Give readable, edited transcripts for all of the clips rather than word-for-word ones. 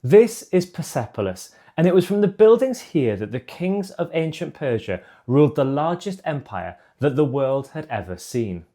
This is Persepolis, and it was from the buildings here that the kings of ancient Persia ruled the largest empire that the world had ever seen.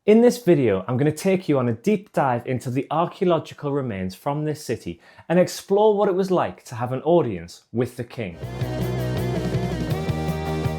In this video, I'm going to take you on a deep dive into the archaeological remains from this city and explore what it was like to have an audience with the king.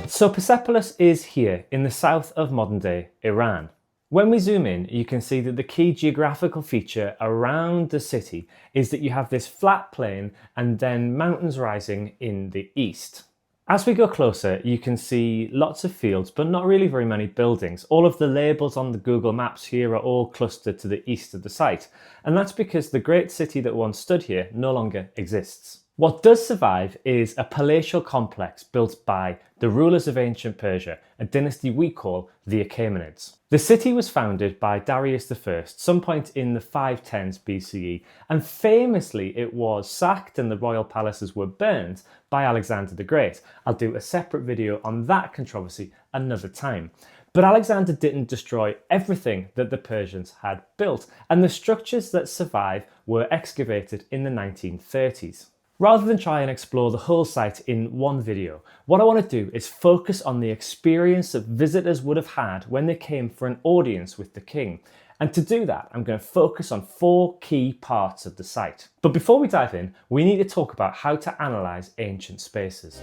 So Persepolis is here in the south of modern-day Iran. When we zoom in, you can see that the key geographical feature around the city is that you have this flat plain and then mountains rising in the east. As we go closer, you can see lots of fields, but not really very many buildings. All of the labels on the Google Maps here are all clustered to the east of the site, and that's because the great city that once stood here no longer exists. What does survive is a palatial complex built by the rulers of ancient Persia, a dynasty we call the Achaemenids. The city was founded by Darius I some point in the 510s BCE, and famously it was sacked and the royal palaces were burned by Alexander the Great. I'll do a separate video on that controversy another time. But Alexander didn't destroy everything that the Persians had built, and the structures that survive were excavated in the 1930s. Rather than try and explore the whole site in one video, what I want to do is focus on the experience that visitors would have had when they came for an audience with the king. And to do that, I'm going to focus on 4 key parts of the site. But before we dive in, we need to talk about how to analyse ancient spaces.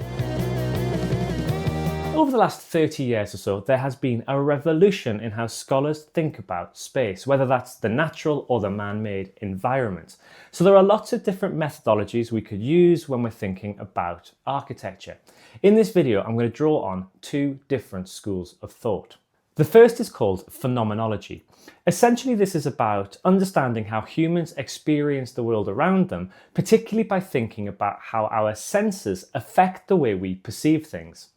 Over the last 30 years or so, there has been a revolution in how scholars think about space, whether that's the natural or the man-made environment. So there are lots of different methodologies we could use when we're thinking about architecture. In this video, I'm going to draw on 2 different schools of thought. The first is called phenomenology. Essentially, this is about understanding how humans experience the world around them, particularly by thinking about how our senses affect the way we perceive things.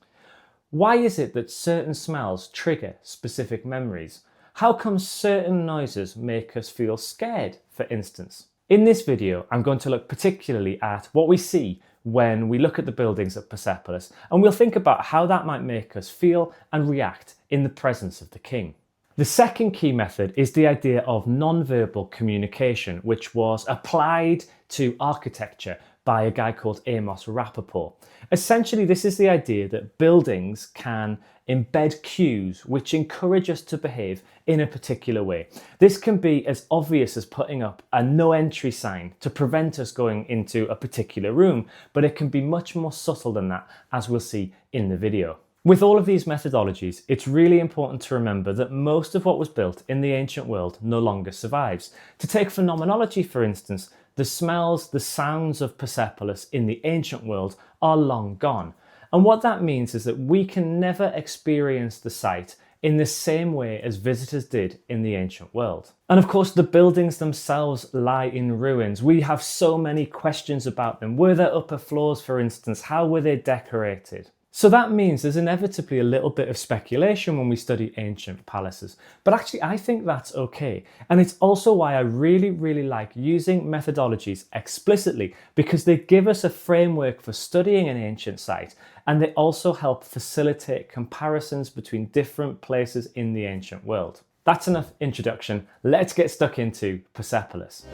Why is it that certain smells trigger specific memories? How come certain noises make us feel scared, for instance? In this video, I'm going to look particularly at what we see when we look at the buildings at Persepolis, and we'll think about how that might make us feel and react in the presence of the king. The second key method is the idea of non-verbal communication, which was applied to architecture by a guy called Amos Rappaport. Essentially, this is the idea that buildings can embed cues which encourage us to behave in a particular way. This can be as obvious as putting up a no entry sign to prevent us going into a particular room, but it can be much more subtle than that, as we'll see in the video. With all of these methodologies, it's really important to remember that most of what was built in the ancient world no longer survives. To take phenomenology, for instance, the smells, the sounds of Persepolis in the ancient world are long gone. And what that means is that we can never experience the site in the same way as visitors did in the ancient world. And of course, the buildings themselves lie in ruins. We have so many questions about them. Were there upper floors, for instance? How were they decorated? So that means there's inevitably a little bit of speculation when we study ancient palaces. But actually, I think that's okay. And it's also why I really like using methodologies explicitly, because they give us a framework for studying an ancient site, and they also help facilitate comparisons between different places in the ancient world. That's enough introduction. Let's get stuck into Persepolis.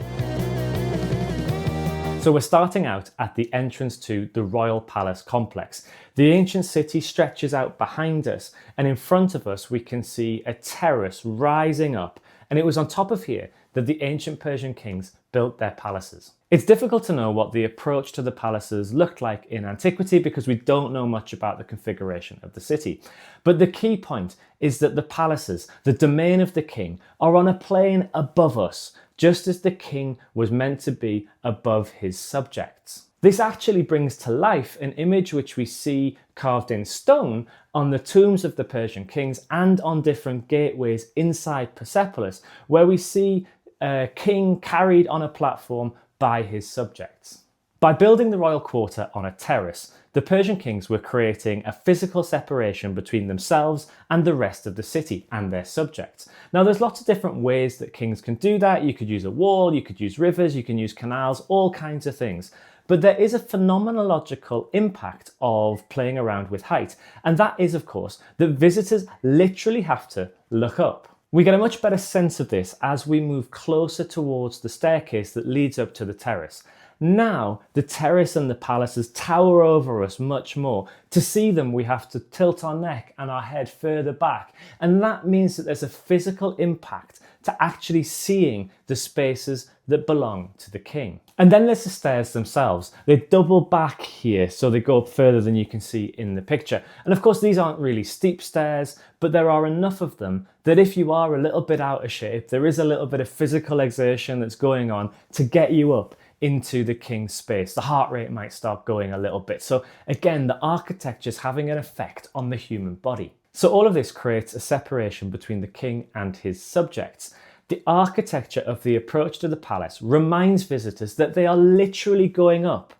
So we're starting out at the entrance to the Royal Palace complex. The ancient city stretches out behind us, and in front of us we can see a terrace rising up, and it was on top of here that the ancient Persian kings built their palaces. It's difficult to know what the approach to the palaces looked like in antiquity because we don't know much about the configuration of the city. But the key point is that the palaces, the domain of the king, are on a plane above us, just as the king was meant to be above his subjects. This actually brings to life an image which we see carved in stone on the tombs of the Persian kings and on different gateways inside Persepolis, where we see a king carried on a platform by his subjects. By building the royal quarter on a terrace, the Persian kings were creating a physical separation between themselves and the rest of the city and their subjects. Now, there's lots of different ways that kings can do that. You could use a wall, you could use rivers, you can use canals, all kinds of things. But there is a phenomenological impact of playing around with height, and that is, of course, that visitors literally have to look up. We get a much better sense of this as we move closer towards the staircase that leads up to the terrace. Now, the terrace and the palaces tower over us much more. To see them, we have to tilt our neck and our head further back. And that means that there's a physical impact to actually seeing the spaces that belong to the king. And then there's the stairs themselves. They double back here, so they go up further than you can see in the picture. And of course, these aren't really steep stairs, but there are enough of them that if you are a little bit out of shape, there is a little bit of physical exertion that's going on to get you up into the king's space. The heart rate might start going a little bit. So again, the architecture is having an effect on the human body. So all of this creates a separation between the king and his subjects. The architecture of the approach to the palace reminds visitors that they are literally going up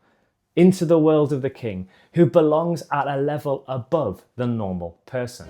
into the world of the king, who belongs at a level above the normal person.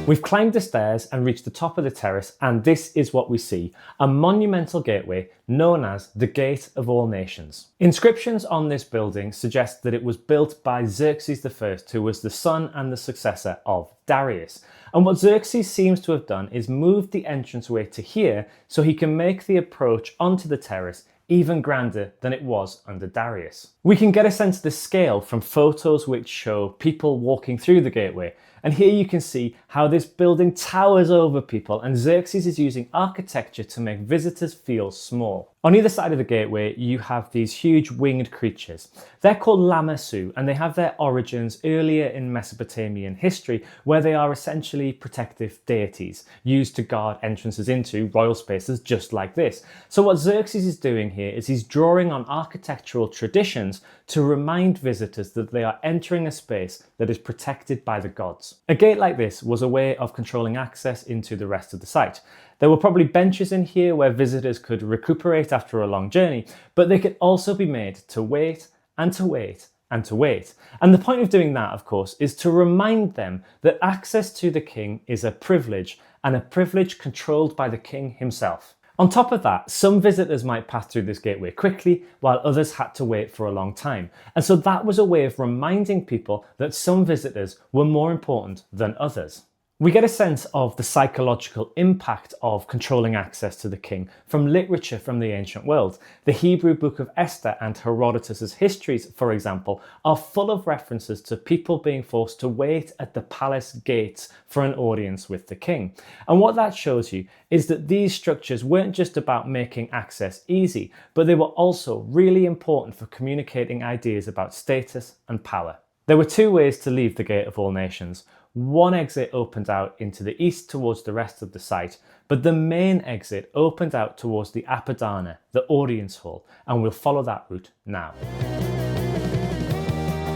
We've climbed the stairs and reached the top of the terrace, and this is what we see: a monumental gateway known as the Gate of All Nations. Inscriptions on this building suggest that it was built by Xerxes I, who was the son and the successor of Darius. And what Xerxes seems to have done is moved the entranceway to here so he can make the approach onto the terrace even grander than it was under Darius. We can get a sense of the scale from photos which show people walking through the gateway. And here you can see how this building towers over people, and Xerxes is using architecture to make visitors feel small. On either side of the gateway, you have these huge winged creatures. They're called lamassu, and they have their origins earlier in Mesopotamian history, where they are essentially protective deities used to guard entrances into royal spaces just like this. So what Xerxes is doing here is he's drawing on architectural traditions to remind visitors that they are entering a space that is protected by the gods. A gate like this was a way of controlling access into the rest of the site. There were probably benches in here where visitors could recuperate after a long journey, but they could also be made to wait and to wait and to wait. And the point of doing that, of course, is to remind them that access to the king is a privilege, and a privilege controlled by the king himself. On top of that, some visitors might pass through this gateway quickly, while others had to wait for a long time. And so that was a way of reminding people that some visitors were more important than others. We get a sense of the psychological impact of controlling access to the king from literature from the ancient world. The Hebrew book of Esther and Herodotus's histories, for example, are full of references to people being forced to wait at the palace gates for an audience with the king. And what that shows you is that these structures weren't just about making access easy, but they were also really important for communicating ideas about status and power. There were two ways to leave the Gate of All Nations. One exit opened out into the east towards the rest of the site, but the main exit opened out towards the Apadana, the audience hall, and we'll follow that route now.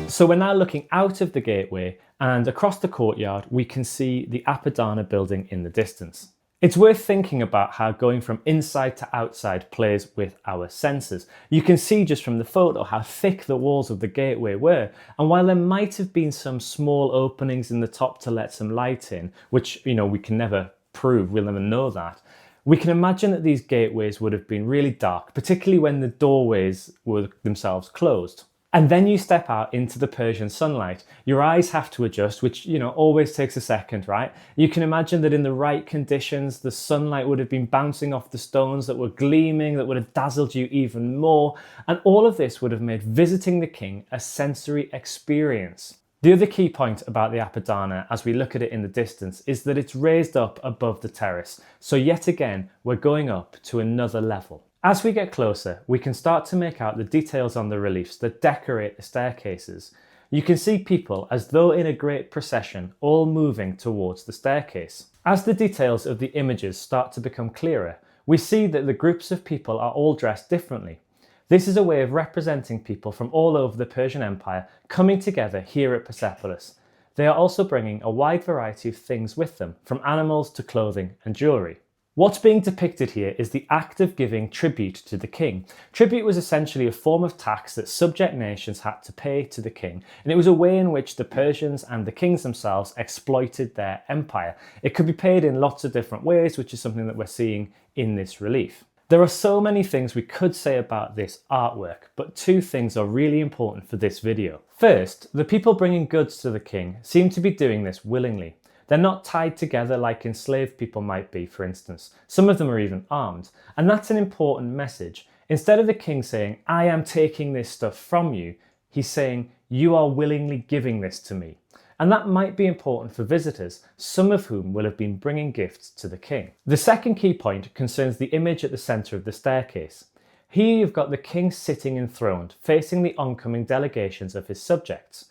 So we're now looking out of the gateway, and across the courtyard we can see the Apadana building in the distance. It's worth thinking about how going from inside to outside plays with our senses. You can see just from the photo how thick the walls of the gateway were, and while there might have been some small openings in the top to let some light in, which we can never prove, we'll never know that, we can imagine that these gateways would have been really dark, particularly when the doorways were themselves closed. And then you step out into the Persian sunlight. Your eyes have to adjust, which, always takes a second, right? You can imagine that in the right conditions, the sunlight would have been bouncing off the stones that were gleaming, that would have dazzled you even more. And all of this would have made visiting the king a sensory experience. The other key point about the Apadana, as we look at it in the distance, is that it's raised up above the terrace. So yet again, we're going up to another level. As we get closer, we can start to make out the details on the reliefs that decorate the staircases. You can see people as though in a great procession, all moving towards the staircase. As the details of the images start to become clearer, we see that the groups of people are all dressed differently. This is a way of representing people from all over the Persian Empire coming together here at Persepolis. They are also bringing a wide variety of things with them, from animals to clothing and jewellery. What's being depicted here is the act of giving tribute to the king. Tribute was essentially a form of tax that subject nations had to pay to the king, and it was a way in which the Persians and the kings themselves exploited their empire. It could be paid in lots of different ways, which is something that we're seeing in this relief. There are so many things we could say about this artwork, but two things are really important for this video. First, the people bringing goods to the king seem to be doing this willingly. They're not tied together like enslaved people might be, for instance. Some of them are even armed. And that's an important message. Instead of the king saying, I am taking this stuff from you, he's saying, you are willingly giving this to me. And that might be important for visitors, some of whom will have been bringing gifts to the king. The second key point concerns the image at the centre of the staircase. Here you've got the king sitting enthroned, facing the oncoming delegations of his subjects.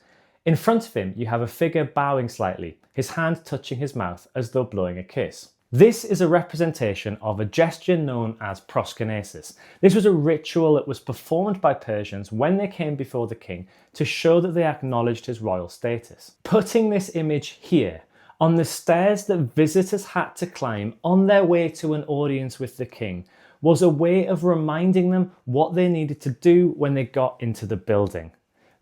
In front of him, you have a figure bowing slightly, his hand touching his mouth as though blowing a kiss. This is a representation of a gesture known as proskynesis. This was a ritual that was performed by Persians when they came before the king to show that they acknowledged his royal status. Putting this image here, on the stairs that visitors had to climb on their way to an audience with the king, was a way of reminding them what they needed to do when they got into the building.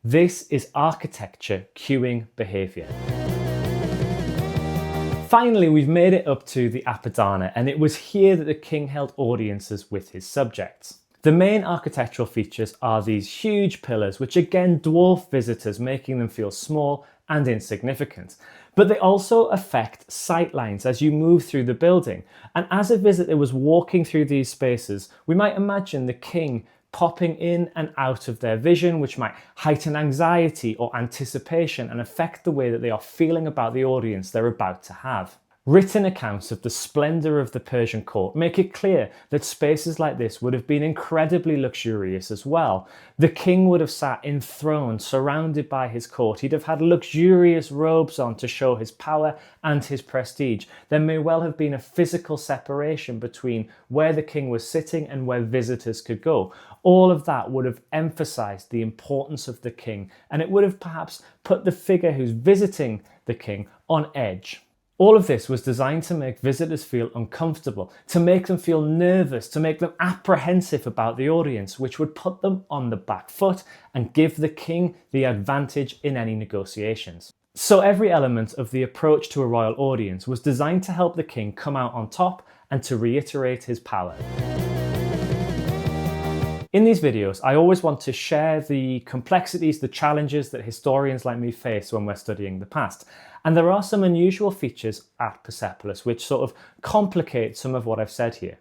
This is architecture cueing behaviour. Finally, we've made it up to the Apadana, and it was here that the king held audiences with his subjects. The main architectural features are these huge pillars, which again dwarf visitors, making them feel small and insignificant. But they also affect sightlines as you move through the building. And as a visitor was walking through these spaces, we might imagine the king popping in and out of their vision, which might heighten anxiety or anticipation and affect the way that they are feeling about the audience they're about to have. Written accounts of the splendour of the Persian court make it clear that spaces like this would have been incredibly luxurious as well. The king would have sat enthroned, surrounded by his court. He'd have had luxurious robes on to show his power and his prestige. There may well have been a physical separation between where the king was sitting and where visitors could go. All of that would have emphasised the importance of the king, and it would have perhaps put the figure who's visiting the king on edge. All of this was designed to make visitors feel uncomfortable, to make them feel nervous, to make them apprehensive about the audience, which would put them on the back foot and give the king the advantage in any negotiations. So every element of the approach to a royal audience was designed to help the king come out on top and to reiterate his power. In these videos, I always want to share the complexities, the challenges that historians like me face when we're studying the past. And there are some unusual features at Persepolis which sort of complicate some of what I've said here.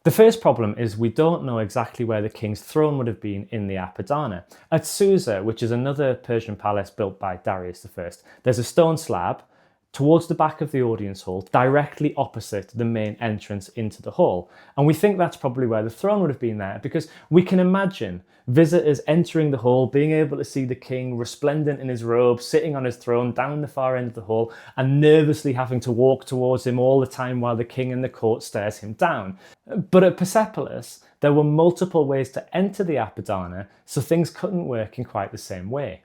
The first problem is we don't know exactly where the king's throne would have been in the Apadana. At Susa, which is another Persian palace built by Darius I, there's a stone slab towards the back of the audience hall, directly opposite the main entrance into the hall. And we think that's probably where the throne would have been there, because we can imagine visitors entering the hall, being able to see the king resplendent in his robe, sitting on his throne down the far end of the hall, and nervously having to walk towards him all the time while the king in the court stares him down. But at Persepolis, there were multiple ways to enter the Apadana, so things couldn't work in quite the same way.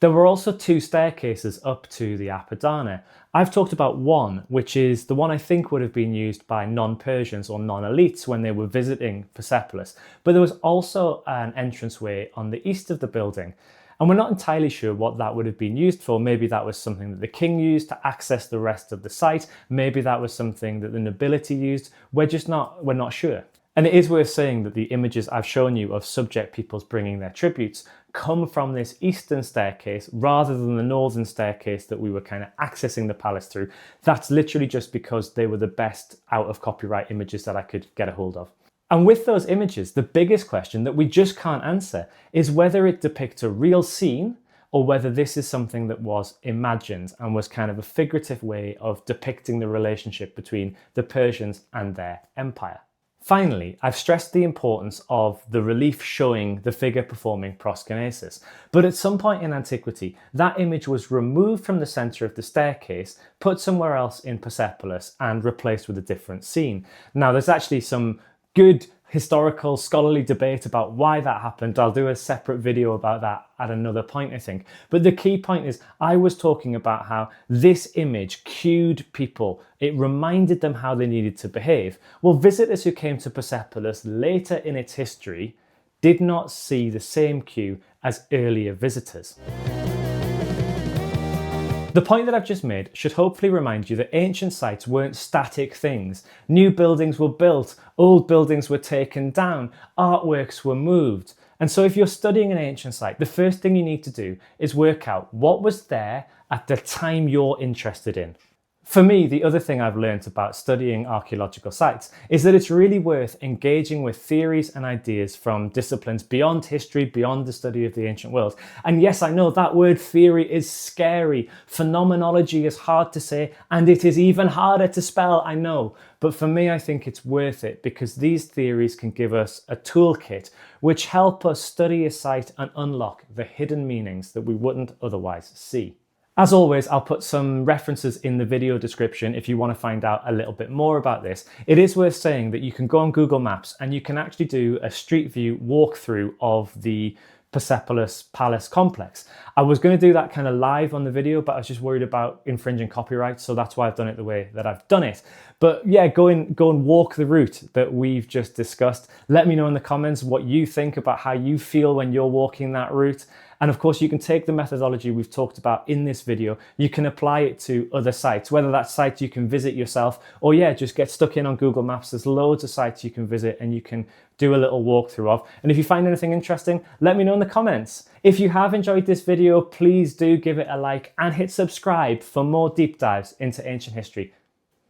There were also two staircases up to the Apadana. I've talked about one, which is the one I think would have been used by non-Persians or non-elites when they were visiting Persepolis. But there was also an entranceway on the east of the building. And we're not entirely sure what that would have been used for. Maybe that was something that the king used to access the rest of the site. Maybe that was something that the nobility used. We're not sure. And it is worth saying that the images I've shown you of subject peoples bringing their tributes come from this eastern staircase rather than the northern staircase that we were kind of accessing the palace through. That's literally just because they were the best out of copyright images that I could get a hold of. And with those images, the biggest question that we just can't answer is whether it depicts a real scene or whether this is something that was imagined and was kind of a figurative way of depicting the relationship between the Persians and their empire. Finally, I've stressed the importance of the relief showing the figure performing proskynesis, but at some point in antiquity, that image was removed from the centre of the staircase, put somewhere else in Persepolis, and replaced with a different scene. Now, there's actually some good historical scholarly debate about why that happened. I'll do a separate video about that at another point, I think. But the key point is I was talking about how this image cued people. It reminded them how they needed to behave. Well, visitors who came to Persepolis later in its history did not see the same cue as earlier visitors. The point that I've just made should hopefully remind you that ancient sites weren't static things. New buildings were built, old buildings were taken down, artworks were moved. And so if you're studying an ancient site, the first thing you need to do is work out what was there at the time you're interested in. For me, the other thing I've learned about studying archaeological sites is that it's really worth engaging with theories and ideas from disciplines beyond history, beyond the study of the ancient world. And yes, I know that word theory is scary. Phenomenology is hard to say, and it is even harder to spell, I know. But for me, I think it's worth it because these theories can give us a toolkit which help us study a site and unlock the hidden meanings that we wouldn't otherwise see. As always, I'll put some references in the video description if you want to find out a little bit more about this. It is worth saying that you can go on Google Maps and you can actually do a street view walkthrough of the Persepolis Palace complex. I was going to do that kind of live on the video, but I was just worried about infringing copyright, so that's why I've done it the way that I've done it. But yeah, go and walk the route that we've just discussed. Let me know in the comments what you think about how you feel when you're walking that route. And of course, you can take the methodology we've talked about in this video, you can apply it to other sites, whether that's sites you can visit yourself, or yeah, just get stuck in on Google Maps. There's loads of sites you can visit and you can do a little walkthrough of. And if you find anything interesting, let me know in the comments. If you have enjoyed this video, please do give it a like and hit subscribe for more deep dives into ancient history.